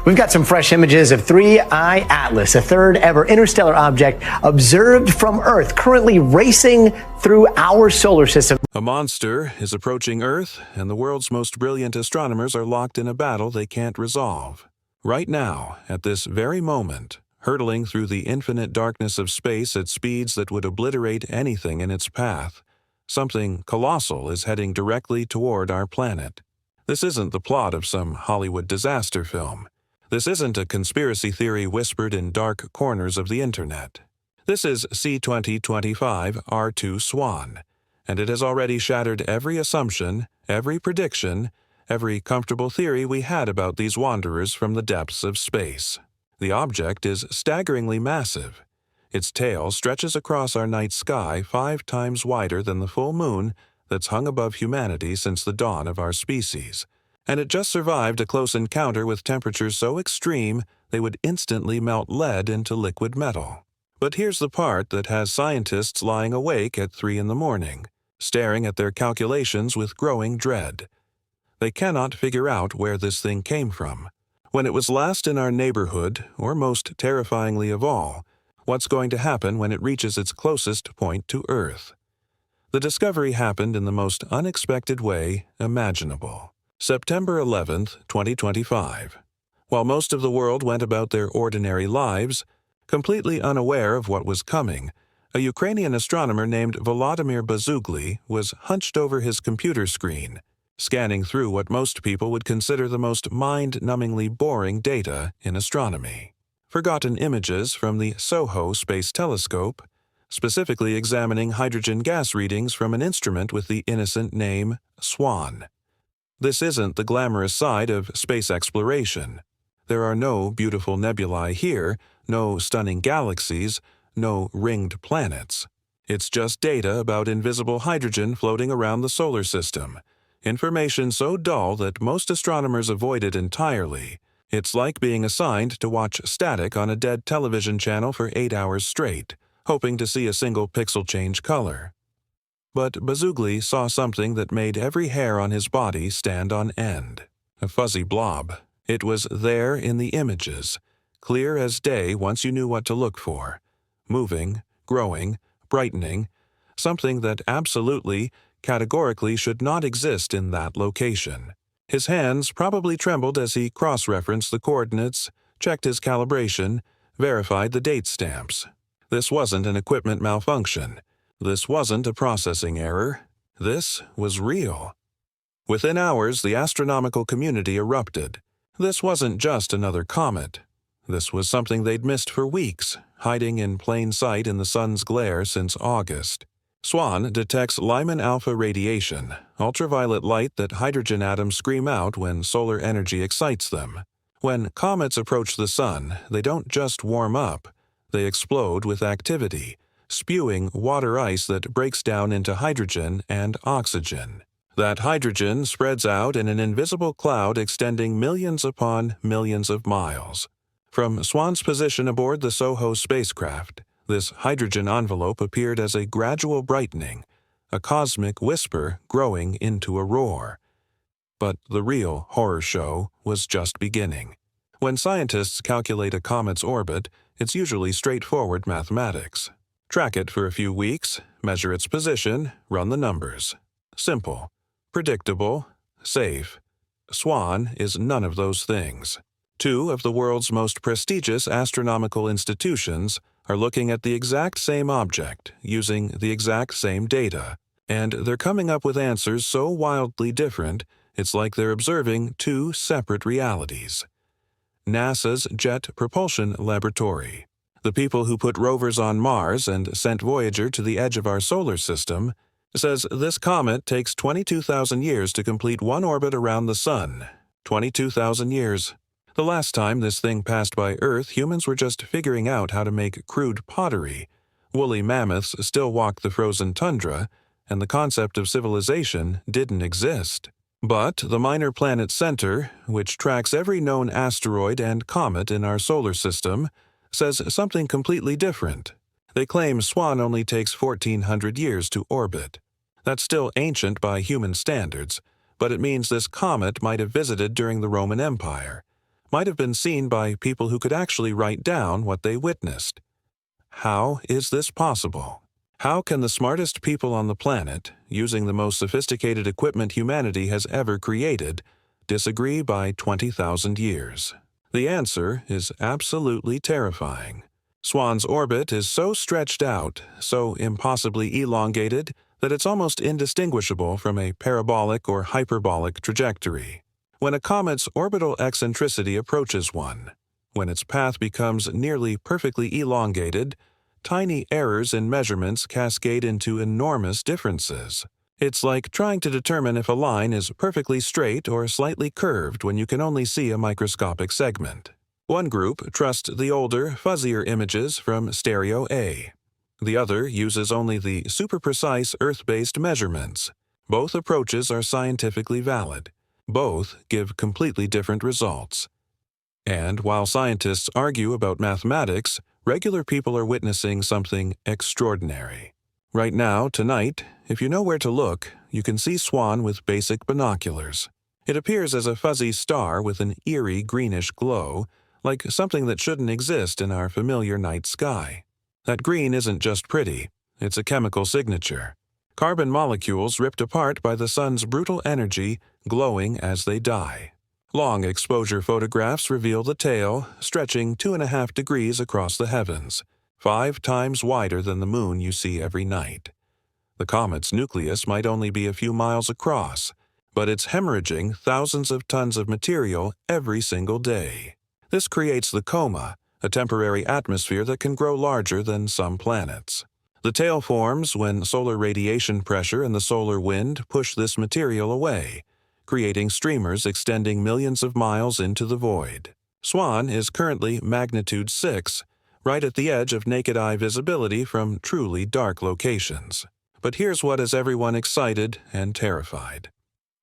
We've got some fresh images of 3I Atlas, a third ever interstellar object observed from Earth, currently racing through our solar system. A monster is approaching Earth, and the world's most brilliant astronomers are locked in a battle they can't resolve. Right now, at this very moment, hurtling through the infinite darkness of space at speeds that would obliterate anything in its path, something colossal is heading directly toward our planet. This isn't the plot of some Hollywood disaster film. This isn't a conspiracy theory whispered in dark corners of the internet. This is C2025 R2 Swan, and it has already shattered every assumption, every prediction, every comfortable theory we had about these wanderers from the depths of space. The object is staggeringly massive. Its tail stretches across our night sky 5 times wider than the full moon that's hung above humanity since the dawn of our species. And it just survived a close encounter with temperatures so extreme they would instantly melt lead into liquid metal. But here's the part that has scientists lying awake at 3 in the morning, staring at their calculations with growing dread. They cannot figure out where this thing came from, when it was last in our neighborhood, or most terrifyingly of all, what's going to happen when it reaches its closest point to Earth. The discovery happened in the most unexpected way imaginable. September 11th, 2025. While most of the world went about their ordinary lives, completely unaware of what was coming, a Ukrainian astronomer named Volodymyr Bazugly was hunched over his computer screen, scanning through what most people would consider the most mind-numbingly boring data in astronomy. Forgotten images from the SOHO Space Telescope, specifically examining hydrogen gas readings from an instrument with the innocent name SWAN. This isn't the glamorous side of space exploration. There are no beautiful nebulae here, no stunning galaxies, no ringed planets. It's just data about invisible hydrogen floating around the solar system. Information so dull that most astronomers avoid it entirely. It's like being assigned to watch static on a dead television channel for 8 hours straight, hoping to see a single pixel change color. But Bazugly saw something that made every hair on his body stand on end. A fuzzy blob. It was there in the images, clear as day once you knew what to look for. Moving, growing, brightening, something that absolutely, categorically should not exist in that location. His hands probably trembled as he cross-referenced the coordinates, checked his calibration, verified the date stamps. This wasn't an equipment malfunction. This wasn't a processing error. This was real. Within hours, the astronomical community erupted. This wasn't just another comet. This was something they'd missed for weeks, hiding in plain sight in the sun's glare since August. SWAN detects Lyman alpha radiation, ultraviolet light that hydrogen atoms scream out when solar energy excites them. When comets approach the sun, they don't just warm up, they explode with activity, spewing water ice that breaks down into hydrogen and oxygen. That hydrogen spreads out in an invisible cloud extending millions upon millions of miles. From SWAN's position aboard the SOHO spacecraft, this hydrogen envelope appeared as a gradual brightening, a cosmic whisper growing into a roar. But the real horror show was just beginning. When scientists calculate a comet's orbit, it's usually straightforward mathematics. Track it for a few weeks, measure its position, run the numbers. Simple, predictable, safe. SWAN is none of those things. 2 of the world's most prestigious astronomical institutions are looking at the exact same object, using the exact same data, and they're coming up with answers so wildly different, it's like they're observing 2 separate realities. NASA's Jet Propulsion Laboratory, the people who put rovers on Mars and sent Voyager to the edge of our solar system, says this comet takes 22,000 years to complete one orbit around the Sun. 22,000 years. The last time this thing passed by Earth, humans were just figuring out how to make crude pottery. Woolly mammoths still walked the frozen tundra, and the concept of civilization didn't exist. But the Minor Planet Center, which tracks every known asteroid and comet in our solar system, says something completely different. They claim SWAN only takes 1,400 years to orbit. That's still ancient by human standards, but it means this comet might have visited during the Roman Empire. might have been seen by people who could actually write down what they witnessed. How is this possible? How can the smartest people on the planet, using the most sophisticated equipment humanity has ever created, disagree by 20,000 years? The answer is absolutely terrifying. Swan's orbit is so stretched out, so impossibly elongated, that it's almost indistinguishable from a parabolic or hyperbolic trajectory. When a comet's orbital eccentricity approaches one, when its path becomes nearly perfectly elongated, tiny errors in measurements cascade into enormous differences. It's like trying to determine if a line is perfectly straight or slightly curved when you can only see a microscopic segment. One group trusts the older, fuzzier images from stereo A. The other uses only the super-precise Earth-based measurements. Both approaches are scientifically valid. Both give completely different results. And while scientists argue about mathematics, regular people are witnessing something extraordinary. Right now, tonight, if you know where to look, you can see Swan with basic binoculars. It appears as a fuzzy star with an eerie greenish glow, like something that shouldn't exist in our familiar night sky. That green isn't just pretty, it's a chemical signature. Carbon molecules ripped apart by the sun's brutal energy, glowing as they die. Long exposure photographs reveal the tail, stretching 2.5 degrees across the heavens, 5 times wider than the moon you see every night. The comet's nucleus might only be a few miles across, but it's hemorrhaging thousands of tons of material every single day. This creates the coma, a temporary atmosphere that can grow larger than some planets. The tail forms when solar radiation pressure and the solar wind push this material away, creating streamers extending millions of miles into the void. Swan is currently magnitude 6, right at the edge of naked eye visibility from truly dark locations. But here's what has everyone excited and terrified.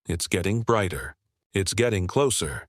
It's getting brighter. It's getting closer.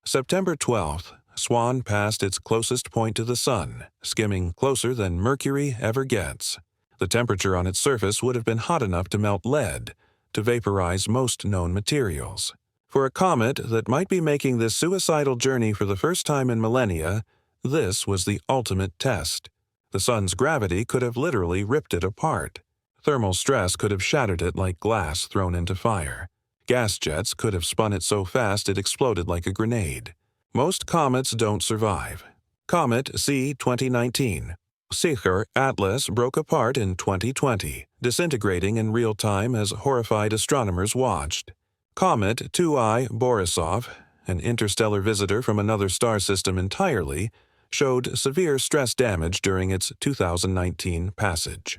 September 12th, Swan passed its closest point to the sun, skimming closer than Mercury ever gets. The temperature on its surface would have been hot enough to melt lead, to vaporize most known materials. For a comet that might be making this suicidal journey for the first time in millennia, this was the ultimate test. The sun's gravity could have literally ripped it apart. Thermal stress could have shattered it like glass thrown into fire. Gas jets could have spun it so fast it exploded like a grenade. Most comets don't survive. Comet C-2019. Sacher Atlas broke apart in 2020, disintegrating in real time as horrified astronomers watched. Comet 2I Borisov, an interstellar visitor from another star system entirely, showed severe stress damage during its 2019 passage.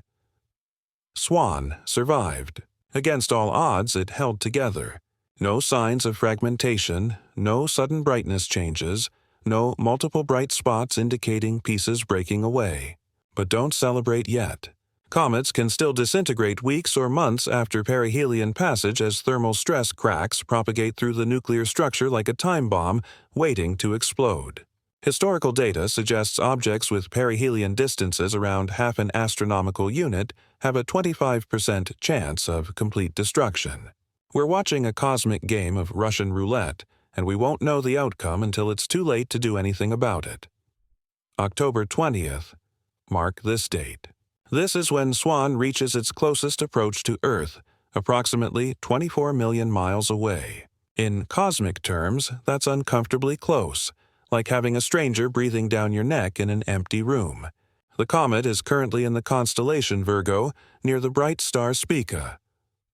Swan survived. Against all odds, it held together. No signs of fragmentation, no sudden brightness changes, no multiple bright spots indicating pieces breaking away. But don't celebrate yet. Comets can still disintegrate weeks or months after perihelion passage as thermal stress cracks propagate through the nuclear structure like a time bomb waiting to explode. Historical data suggests objects with perihelion distances around half an astronomical unit have a 25% chance of complete destruction. We're watching a cosmic game of Russian roulette, and we won't know the outcome until it's too late to do anything about it. October 20th. Mark this date. This is when Swan reaches its closest approach to Earth, approximately 24 million miles away. In cosmic terms, that's uncomfortably close, like having a stranger breathing down your neck in an empty room. The comet is currently in the constellation Virgo, near the bright star Spica.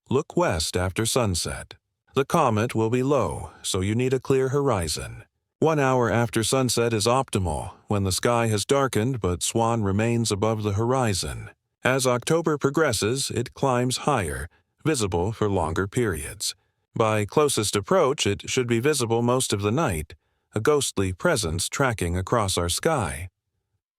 Look west after sunset. The comet will be low, so you need a clear horizon. 1 hour after sunset is optimal, when the sky has darkened but Swan remains above the horizon. As October progresses, it climbs higher, visible for longer periods. By closest approach, it should be visible most of the night, a ghostly presence tracking across our sky.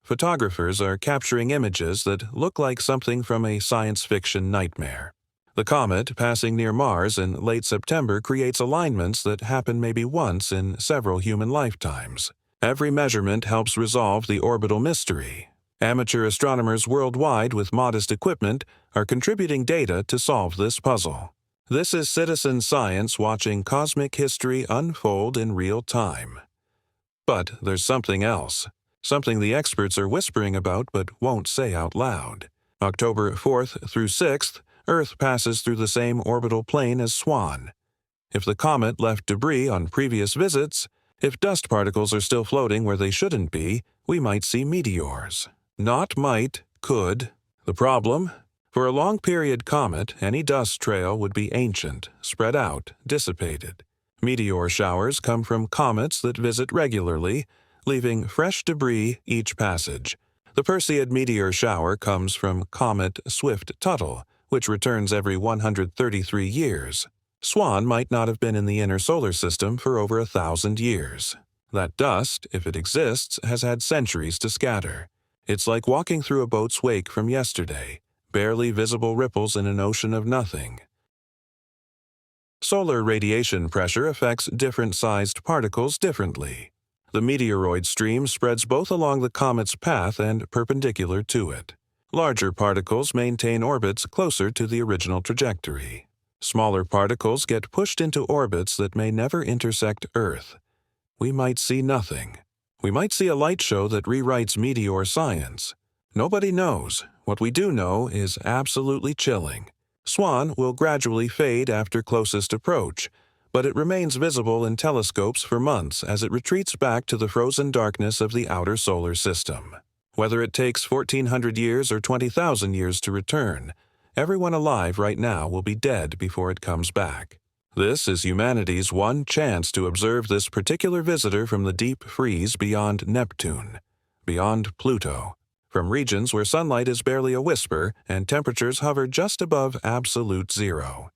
Photographers are capturing images that look like something from a science fiction nightmare. The comet passing near Mars in late September creates alignments that happen maybe once in several human lifetimes. Every measurement helps resolve the orbital mystery. Amateur astronomers worldwide with modest equipment are contributing data to solve this puzzle. This is citizen science watching cosmic history unfold in real time. But there's something else. Something the experts are whispering about but won't say out loud. October 4th through 6th, Earth passes through the same orbital plane as Swan. If the comet left debris on previous visits, if dust particles are still floating where they shouldn't be, we might see meteors. Not might, could. The problem? For a long-period comet, any dust trail would be ancient, spread out, dissipated. Meteor showers come from comets that visit regularly, leaving fresh debris each passage. The Perseid meteor shower comes from comet Swift-Tuttle, which returns every 133 years. Swan might not have been in the inner solar system for over 1,000 years. That dust, if it exists, has had centuries to scatter. It's like walking through a boat's wake from yesterday, barely visible ripples in an ocean of nothing. Solar radiation pressure affects different-sized particles differently. The meteoroid stream spreads both along the comet's path and perpendicular to it. Larger particles maintain orbits closer to the original trajectory. Smaller particles get pushed into orbits that may never intersect Earth. We might see nothing. We might see a light show that rewrites meteor science. Nobody knows. What we do know is absolutely chilling. Swan will gradually fade after closest approach, but it remains visible in telescopes for months as it retreats back to the frozen darkness of the outer solar system. Whether it takes 1,400 years or 20,000 years to return, everyone alive right now will be dead before it comes back. This is humanity's one chance to observe this particular visitor from the deep freeze beyond Neptune, beyond Pluto, from regions where sunlight is barely a whisper and temperatures hover just above absolute zero.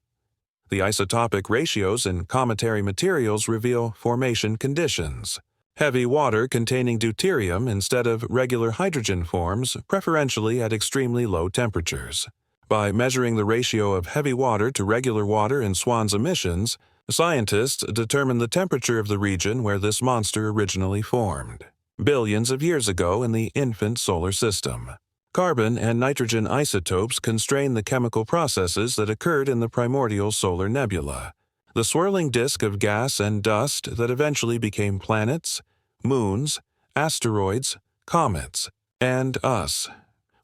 The isotopic ratios in cometary materials reveal formation conditions. Heavy water containing deuterium instead of regular hydrogen forms, preferentially at extremely low temperatures. By measuring the ratio of heavy water to regular water in Swan's emissions, scientists determine the temperature of the region where this monster originally formed, billions of years ago in the infant solar system. Carbon and nitrogen isotopes constrain the chemical processes that occurred in the primordial solar nebula, the swirling disk of gas and dust that eventually became planets, moons, asteroids, comets, and us.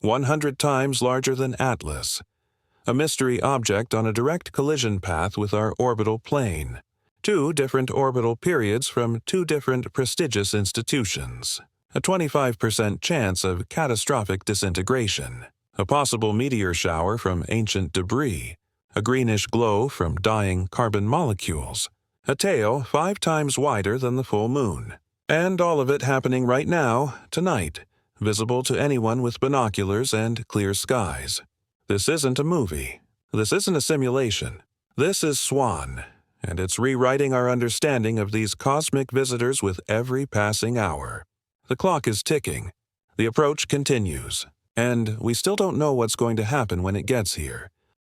100 times larger than Atlas, a mystery object on a direct collision path with our orbital plane. 2 different orbital periods from 2 different prestigious institutions. A 25% chance of catastrophic disintegration. A possible meteor shower from ancient debris. A greenish glow from dying carbon molecules. A tail 5 times wider than the full moon. And all of it happening right now, tonight, visible to anyone with binoculars and clear skies. This isn't a movie. This isn't a simulation. This is Swan, and it's rewriting our understanding of these cosmic visitors with every passing hour. The clock is ticking. The approach continues, and we still don't know what's going to happen when it gets here.